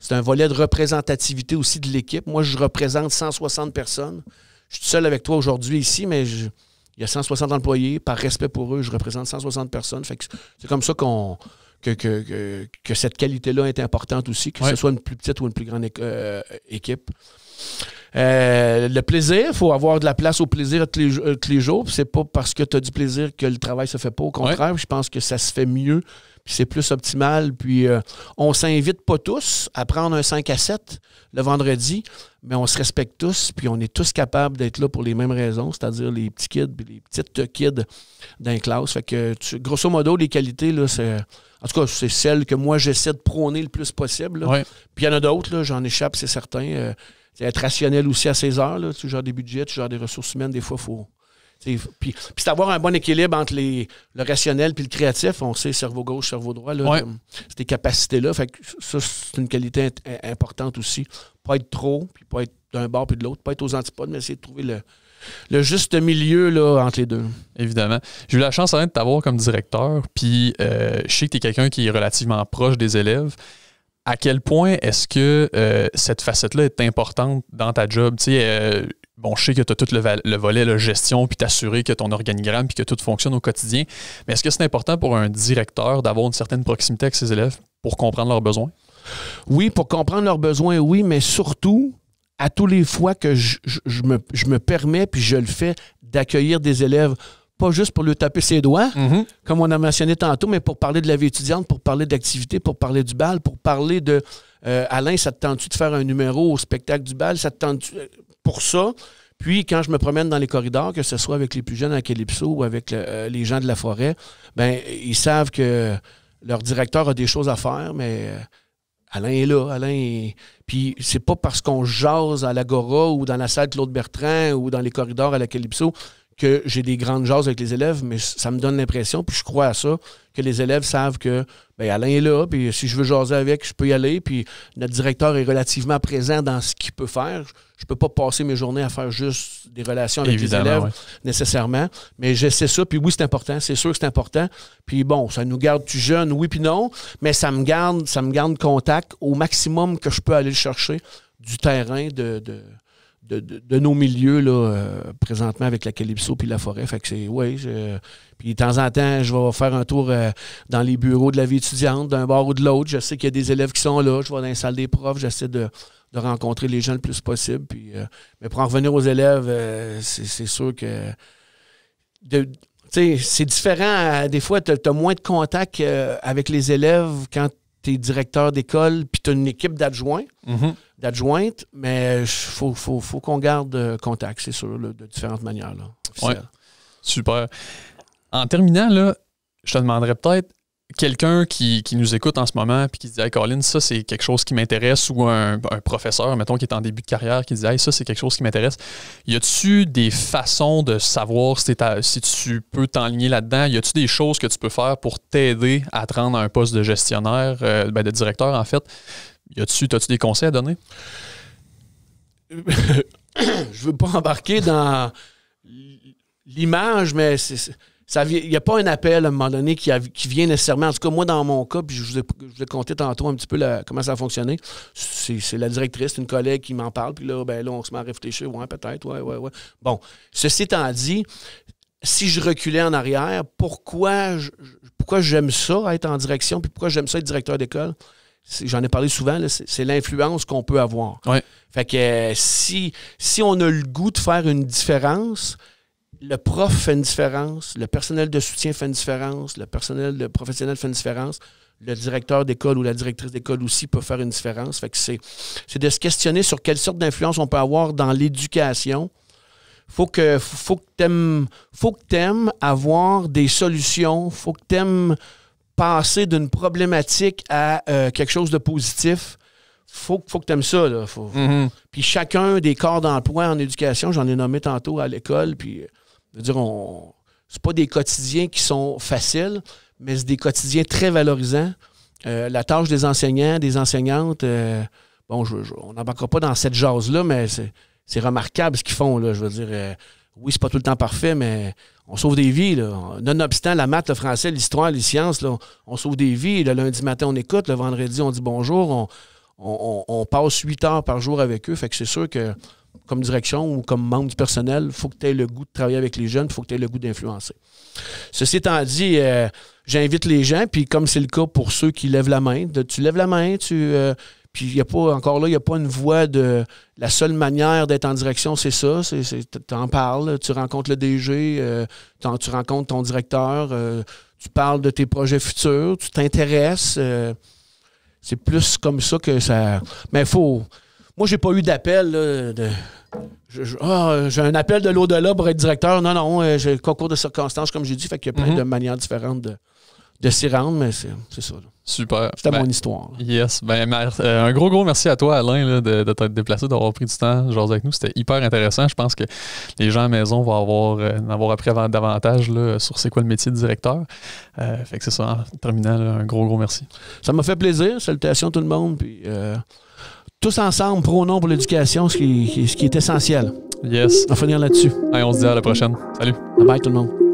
S2: C'est un volet de représentativité aussi de l'équipe. Moi, je représente 160 personnes. Je suis seul avec toi aujourd'hui ici, mais il y a 160 employés. Par respect pour eux, je représente 160 personnes. Fait que c'est comme ça que cette qualité-là est importante aussi, que ce soit une plus petite ou une plus grande équipe. Le plaisir, il faut avoir de la place au plaisir tous les jours. C'est pas parce que tu as du plaisir que le travail se fait pas. Au contraire, je pense que ça se fait mieux, puis c'est plus optimal. Puis on s'invite pas tous à prendre un 5 à 7 le vendredi, mais on se respecte tous, puis on est tous capables d'être là pour les mêmes raisons, c'est-à-dire les petits kids et les petites kids dans classe. Fait que, grosso modo, les qualités, là, en tout cas, c'est celles que moi, j'essaie de prôner le plus possible. Puis il y en a d'autres, là, j'en échappe, c'est certain. Être rationnel aussi à ses heures. Là. Tu gères des budgets, tu gères des ressources humaines. Des fois, il faut... Puis c'est avoir un bon équilibre entre le rationnel et le créatif. On sait cerveau gauche, cerveau droit. Là, ces capacités-là. Fait que ça, c'est une qualité importante aussi. Pas être trop, puis pas être d'un bord puis de l'autre. Pas être aux antipodes, mais essayer de trouver le juste milieu là, entre les deux.
S1: Évidemment. J'ai eu la chance de t'avoir comme directeur. Puis je sais que tu es quelqu'un qui est relativement proche des élèves. À quel point est-ce que cette facette-là est importante dans ta job? Je sais que tu as tout le volet, la gestion, puis t'assurer que ton organigramme, puis que tout fonctionne au quotidien. Mais est-ce que c'est important pour un directeur d'avoir une certaine proximité avec ses élèves pour comprendre leurs besoins?
S2: Oui, pour comprendre leurs besoins, oui, mais surtout, à tous les fois que je me permets, puis je le fais, d'accueillir des élèves, pas juste pour lui taper ses doigts, comme on a mentionné tantôt, mais pour parler de la vie étudiante, pour parler d'activité, pour parler du bal, pour parler de Alain, ça te tente-tu de faire un numéro au spectacle du bal? Ça te tente-tu pour ça? Puis, quand je me promène dans les corridors, que ce soit avec les plus jeunes à Calypso ou avec les gens de la forêt, ils savent que leur directeur a des choses à faire, mais Alain est là. Puis, c'est pas parce qu'on jase à l'Agora ou dans la salle Claude Bertrand ou dans les corridors à la Calypso que j'ai des grandes jases avec les élèves, mais ça me donne l'impression, puis je crois à ça, que les élèves savent que Alain est là, puis si je veux jaser avec, je peux y aller, puis notre directeur est relativement présent dans ce qu'il peut faire. Je ne peux pas passer mes journées à faire juste des relations avec les élèves, nécessairement, mais je sais ça, puis oui, c'est important, c'est sûr que c'est important, puis bon, ça nous garde plus jeunes, oui puis non, mais ça me garde contact au maximum que je peux aller le chercher du terrain de de nos milieux là, présentement avec la Calypso puis la forêt. Fait que c'est, puis de temps en temps, je vais faire un tour dans les bureaux de la vie étudiante, d'un bord ou de l'autre. Je sais qu'il y a des élèves qui sont là. Je vais dans les salles des profs. J'essaie de rencontrer les gens le plus possible. Puis, mais pour en revenir aux élèves, c'est sûr que c'est différent. Des fois, tu as moins de contact avec les élèves quand tu es directeur d'école puis tu as une équipe d'adjointes, mais il faut qu'on garde contact, c'est sûr, là, de différentes manières.
S1: Oui, super. En terminant, là, je te demanderais peut-être quelqu'un qui nous écoute en ce moment et qui se dit hey, Colin, ça c'est quelque chose qui m'intéresse, ou un professeur, mettons, qui est en début de carrière, qui dit hey, ça c'est quelque chose qui m'intéresse. Y a-tu des façons de savoir si tu peux t'enligner là-dedans? Y a-tu des choses que tu peux faire pour t'aider à te rendre à un poste de gestionnaire, de directeur en fait? T'as-tu des conseils à donner?
S2: Je veux pas embarquer dans l'image, mais il n'y a pas un appel à un moment donné qui vient nécessairement. En tout cas, moi, dans mon cas, puis je vous ai conté tantôt un petit peu comment ça a fonctionné. C'est la directrice, une collègue qui m'en parle, puis là, on se met à réfléchir. Ouais, peut-être, ouais. Bon, ceci étant dit, si je reculais en arrière, pourquoi j'aime ça, être en direction, puis pourquoi j'aime ça, être directeur d'école? J'en ai parlé souvent, là, c'est l'influence qu'on peut avoir.
S1: Ouais.
S2: Fait que si on a le goût de faire une différence, le prof fait une différence, le personnel de soutien fait une différence, le personnel professionnel fait une différence, le directeur d'école ou la directrice d'école aussi peut faire une différence. Fait que c'est de se questionner sur quelle sorte d'influence on peut avoir dans l'éducation. Faut que t'aimes avoir des solutions, faut que t'aimes passer d'une problématique à quelque chose de positif. Faut que tu aimes ça. Là. Puis chacun des corps d'emploi en éducation, j'en ai nommé tantôt à l'école, puis je veux dire, c'est pas des quotidiens qui sont faciles, mais c'est des quotidiens très valorisants. La tâche des enseignants, des enseignantes, on n'embarquera pas dans cette jase-là, mais c'est remarquable ce qu'ils font. Là, je veux dire, oui, c'est pas tout le temps parfait, mais on sauve des vies. Là. Nonobstant la maths, le français, l'histoire, les sciences, là, on sauve des vies. Le lundi matin, on écoute. Le vendredi, on dit bonjour. On passe 8 heures par jour avec eux. Fait que c'est sûr que, comme direction ou comme membre du personnel, il faut que tu aies le goût de travailler avec les jeunes, il faut que tu aies le goût d'influencer. Ceci étant dit, j'invite les gens, puis comme c'est le cas pour ceux qui lèvent la main, tu lèves la main, puis il n'y a pas, encore là, il n'y a pas une voie de la seule manière d'être en direction, c'est ça. Tu en parles, tu rencontres le DG, tu rencontres ton directeur, tu parles de tes projets futurs, tu t'intéresses. C'est plus comme ça que ça. Mais moi, j'ai pas eu d'appel j'ai un appel de l'au-delà pour être directeur. Non, j'ai le concours de circonstances, comme j'ai dit, fait qu'il y a plein de manières différentes de s'y rendre, mais c'est ça. Là.
S1: Super.
S2: C'était mon histoire.
S1: Yes. Un gros merci à toi, Alain, là, de t'être déplacé, d'avoir pris du temps de jaser avec nous. C'était hyper intéressant. Je pense que les gens à la maison vont avoir appris davantage là, sur c'est quoi le métier de directeur. Fait que c'est ça. En terminant, là, un gros merci. Ça m'a fait plaisir. Salutations tout le monde. Puis, tous ensemble, prônons pour l'éducation, ce qui est essentiel. Yes. On va finir là-dessus. Allez, on se dit à la prochaine. Salut. Bye bye tout le monde.